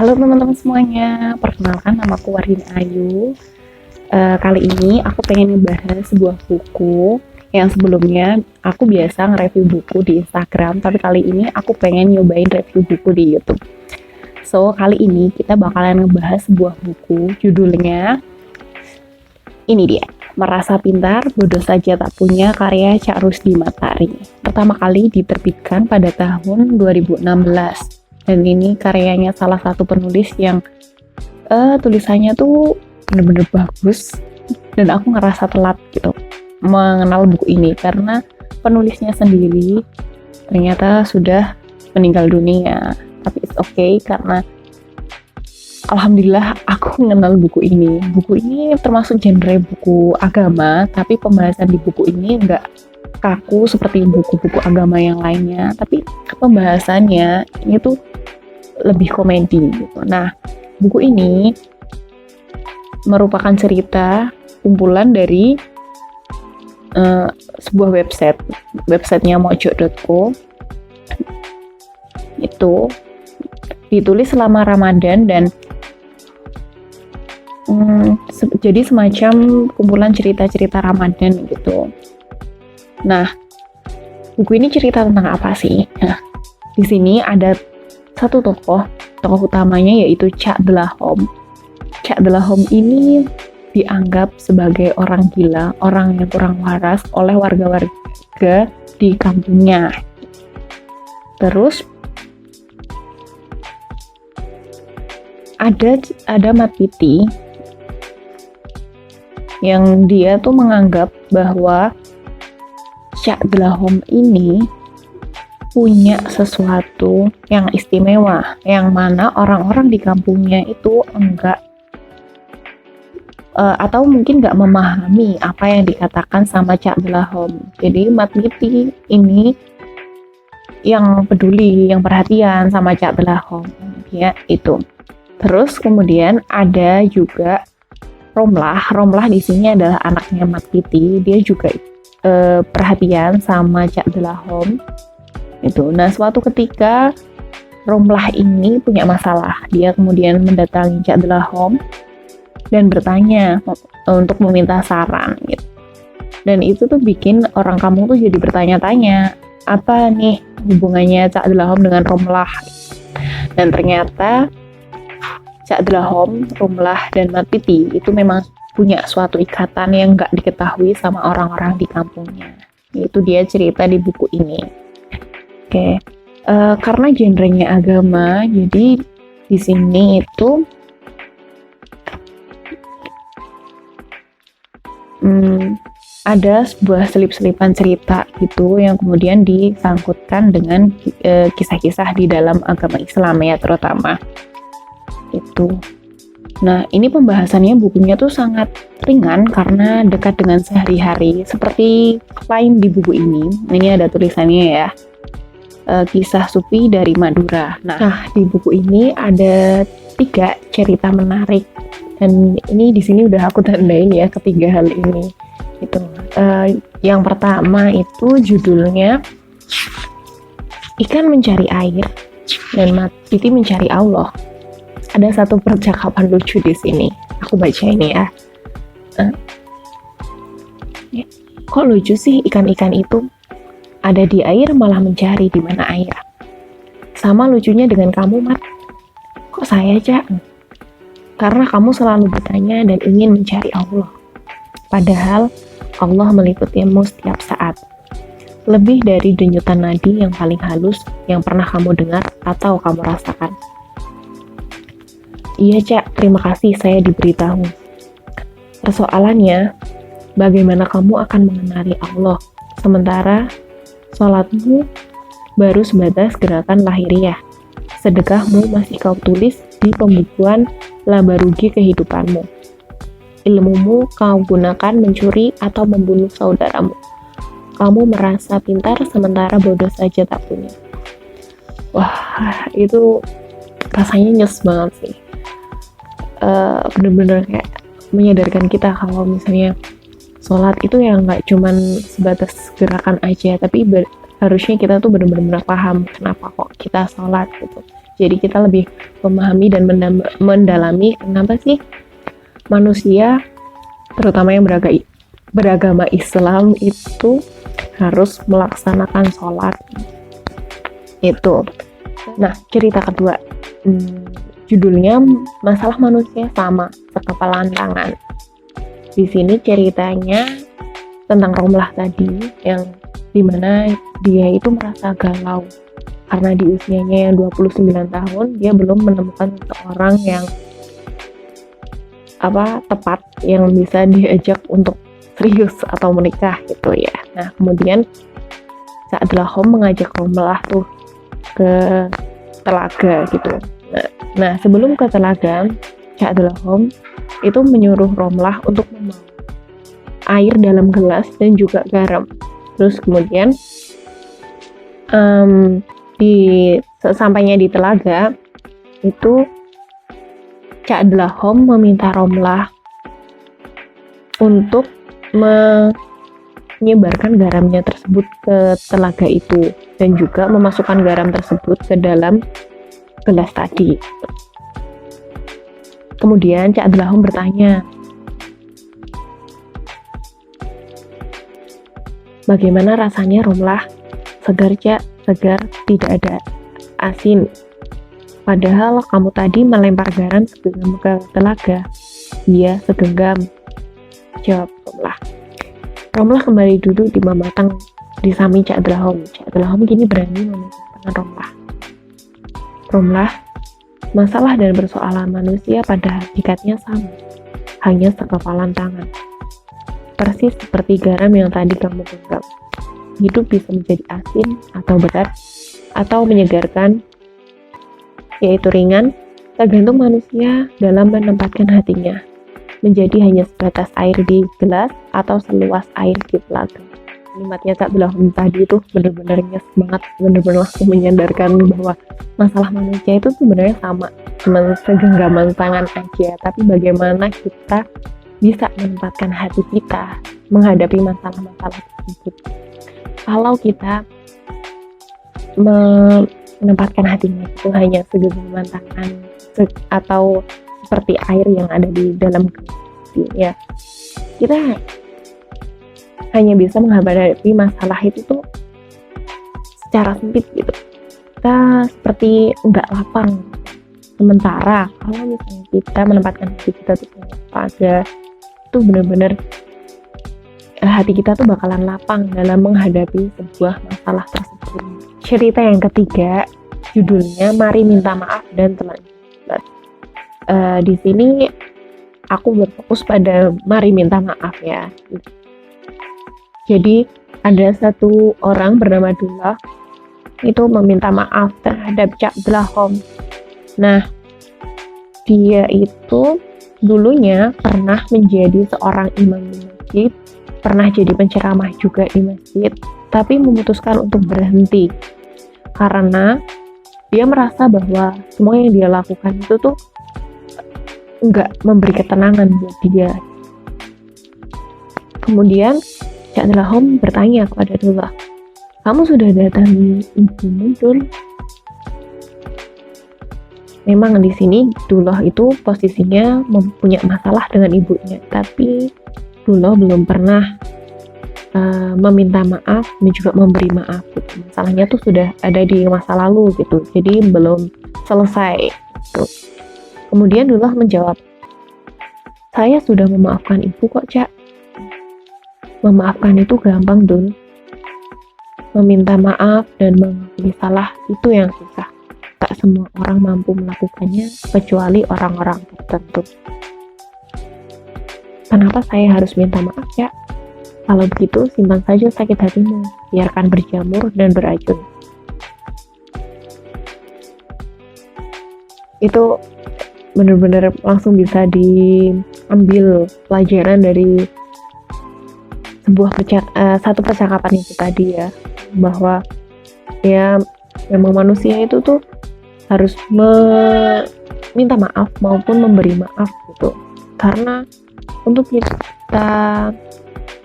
Halo teman-teman semuanya, perkenalkan namaku Wardini Ayu. Kali ini aku pengen ngebahas sebuah buku yang sebelumnya aku biasa nge-review buku di Instagram, tapi kali ini aku pengen nyobain review buku di YouTube. So, kali ini kita bakalan ngebahas sebuah buku, judulnya ini dia, Merasa Pintar, Bodoh Saja Tak Punya, karya Cak Rusdi Matahari. Pertama kali diterbitkan pada tahun 2016. Dan ini karyanya salah satu penulis yang tulisannya tuh bener-bener bagus, dan aku ngerasa telat gitu mengenal buku ini karena penulisnya sendiri ternyata sudah meninggal dunia. Tapi it's okay karena alhamdulillah aku mengenal buku ini. Buku ini termasuk genre buku agama, tapi pembahasan di buku ini enggak kaku seperti buku-buku agama yang lainnya, tapi pembahasannya ini tuh lebih komedi gitu. Nah, buku ini merupakan cerita kumpulan dari sebuah websitenya mojo.co. Itu ditulis selama Ramadan dan jadi semacam kumpulan cerita-cerita Ramadan gitu. Nah, buku ini cerita tentang apa sih? Nah, di sini ada satu tokoh utamanya yaitu Cak Delahom. Cak Delahom ini dianggap sebagai orang gila, orang yang kurang waras oleh warga-warga di kampungnya. Terus ada Mat Piti yang dia tuh menganggap bahwa Cak Delahom ini punya sesuatu yang istimewa, yang mana orang-orang di kampungnya itu enggak atau mungkin enggak memahami apa yang dikatakan sama Cak Delahom. Jadi Mat Piti ini yang peduli, yang perhatian sama Cak Delahom, ya itu. Terus kemudian ada juga Romlah. Romlah di sini adalah anaknya Mat Piti. Dia juga perhatian sama Cak Delahom. Itu. Nah, suatu ketika Romlah ini punya masalah. Dia kemudian mendatangi Cak Delahom dan bertanya untuk meminta saran gitu. Dan itu tuh bikin orang kampung tuh jadi bertanya-tanya, apa nih hubungannya Cak Delahom dengan Romlah? Dan ternyata Cak Delahom, Romlah, dan Mat Piti itu memang punya suatu ikatan yang nggak diketahui sama orang-orang di kampungnya. Itu dia cerita di buku ini. Oke, karena genrenya agama, jadi di sini itu ada sebuah selip-selipan cerita gitu yang kemudian disangkutkan dengan kisah-kisah di dalam agama Islam ya terutama itu. Nah, ini pembahasannya bukunya tuh sangat ringan karena dekat dengan sehari-hari seperti lain di buku ini. Ini ada tulisannya ya. Kisah Sufi dari Madura. Nah, di buku ini ada 3 cerita menarik dan ini di sini udah aku tandain ya ketiga hal ini. Itu yang pertama itu judulnya Ikan Mencari Air dan Mat Piti Mencari Allah. Ada satu percakapan lucu di sini. Aku baca ini ya. Kok lucu sih ikan-ikan itu? Ada di air malah mencari di mana air. Sama lucunya dengan kamu, Mat. Kok saya, Cak? Karena kamu selalu bertanya dan ingin mencari Allah. Padahal Allah meliputimu setiap saat. Lebih dari denyutan nadi yang paling halus yang pernah kamu dengar atau kamu rasakan. Iya, Cak, terima kasih saya diberitahu. Persoalannya, bagaimana kamu akan mengenali Allah sementara sholatmu baru sebatas gerakan lahiriah. Sedekahmu masih kau tulis di pembukuan laba rugi kehidupanmu. Ilmumu kau gunakan mencuri atau membunuh saudaramu. Kamu merasa pintar sementara bodoh saja tak punya. Wah, itu rasanya nyes banget sih. Bener-bener kayak menyadarkan kita kalau misalnya sholat itu ya nggak cuman sebatas gerakan aja, tapi harusnya kita tuh benar-benar paham kenapa kok kita sholat gitu. Jadi kita lebih memahami dan mendalami kenapa sih manusia, terutama yang beragama Islam itu harus melaksanakan sholat. Itu. Nah, cerita kedua, judulnya Masalah Manusia Sama Sekepalan Tangan. Di sini ceritanya tentang Romlah tadi, yang dimana dia itu merasa galau karena di usianya yang 29 tahun dia belum menemukan seorang yang tepat yang bisa diajak untuk serius atau menikah gitu ya. Nah, kemudian Cak Dlahom mengajak Romlah tuh ke telaga gitu. Nah, sebelum ke telaga, Cak Dlahom itu menyuruh Romlah untuk membawa air dalam gelas dan juga garam. Terus kemudian sesampainya di telaga itu Cak Dlahom meminta Romlah untuk menyebarkan garamnya tersebut ke telaga itu dan juga memasukkan garam tersebut ke dalam gelas tadi. Kemudian Cak Dlahom bertanya, bagaimana rasanya Romlah? Segar Cak, segar, tidak ada asin. Padahal kamu tadi melempar garam segenggam ke telaga. Iya, segenggam, jawab Romlah. Romlah kembali duduk di mematang di samping Cak Dlahom. Cak Dlahom kini berani memegang tangan Romlah. Romlah, masalah dan persoalan manusia pada hakikatnya sama, hanya sekepalan tangan. Persis seperti garam yang tadi kamu genggam. Hidup bisa menjadi asin atau berat, atau menyegarkan, yaitu ringan, tergantung manusia dalam menempatkan hatinya. Menjadi hanya sebatas air di gelas atau seluas air di telaga. Kalimatnya Cak Dlahom tadi itu benar-benar semangat, benar-benar langsung menyadarkan bahwa masalah manusia itu sebenarnya sama, cuma segenggaman tangan aja. Tapi bagaimana kita bisa menempatkan hati kita menghadapi masalah-masalah tersebut. Kalau kita menempatkan hatinya itu hanya segenggaman tangan atau seperti air yang ada di dalam ya, kita hanya bisa menghadapi masalah itu tuh secara sempit gitu. Kita seperti nggak lapang. Sementara kalau misalnya kita menempatkan hati kita tuh pada itu benar-benar hati kita tuh bakalan lapang dalam menghadapi sebuah masalah tersebut. Cerita yang ketiga judulnya Mari Minta Maaf dan Telan. Di sini aku berfokus pada mari minta maaf ya. Jadi ada satu orang bernama Dullah itu meminta maaf terhadap Cak Dlahom. Nah, dia itu dulunya pernah menjadi seorang imam di masjid, pernah jadi penceramah juga di masjid, tapi memutuskan untuk berhenti karena dia merasa bahwa semua yang dia lakukan itu tuh nggak memberi ketenangan buat dia. Kemudian Cak Dlahom bertanya kepada Dullah, kamu sudah datangi ibumu, Dul? Memang di sini Dullah itu posisinya mempunyai masalah dengan ibunya, tapi Dullah belum pernah meminta maaf dan juga memberi maaf gitu. Masalahnya tuh sudah ada di masa lalu gitu, jadi belum selesai gitu. Kemudian Dullah menjawab, saya sudah memaafkan ibu kok, Cak. Memaafkan itu gampang, Dul. Meminta maaf dan mengakui salah itu yang susah. Tak semua orang mampu melakukannya kecuali orang-orang tertentu. Kenapa saya harus minta maaf, Cak? Kalau begitu, simpan saja sakit hatimu, biarkan berjamur dan beracun. Itu benar-benar langsung bisa diambil pelajaran dari satu percakapan itu tadi ya, bahwa ya memang manusia itu tuh harus meminta maaf maupun memberi maaf gitu, karena untuk kita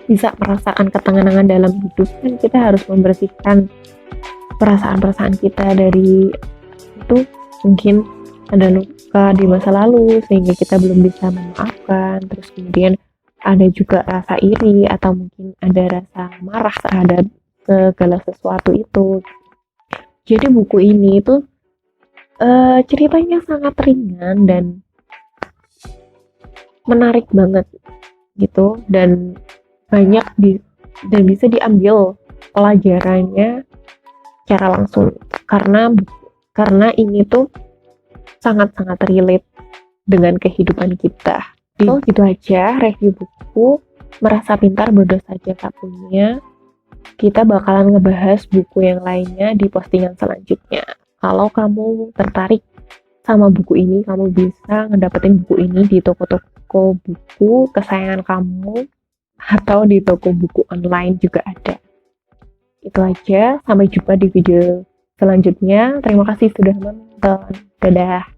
bisa merasakan ketenangan dalam hidup kan kita harus membersihkan perasaan-perasaan kita dari itu mungkin ada luka di masa lalu sehingga kita belum bisa memaafkan, terus kemudian ada juga rasa iri atau mungkin ada rasa marah terhadap segala sesuatu itu. Jadi buku ini tuh ceritanya sangat ringan dan menarik banget gitu, dan dan bisa diambil pelajarannya secara langsung karena ini tuh sangat-sangat relate dengan kehidupan kita. So, gitu aja review buku Merasa Pintar Bodoh Saja Tak Punya. Kita bakalan ngebahas buku yang lainnya di postingan selanjutnya. Kalau kamu tertarik sama buku ini, kamu bisa ngedapetin buku ini di toko-toko buku kesayangan kamu atau di toko buku online juga ada. Itu aja, sampai jumpa di video selanjutnya. Terima kasih sudah menonton. Dadah.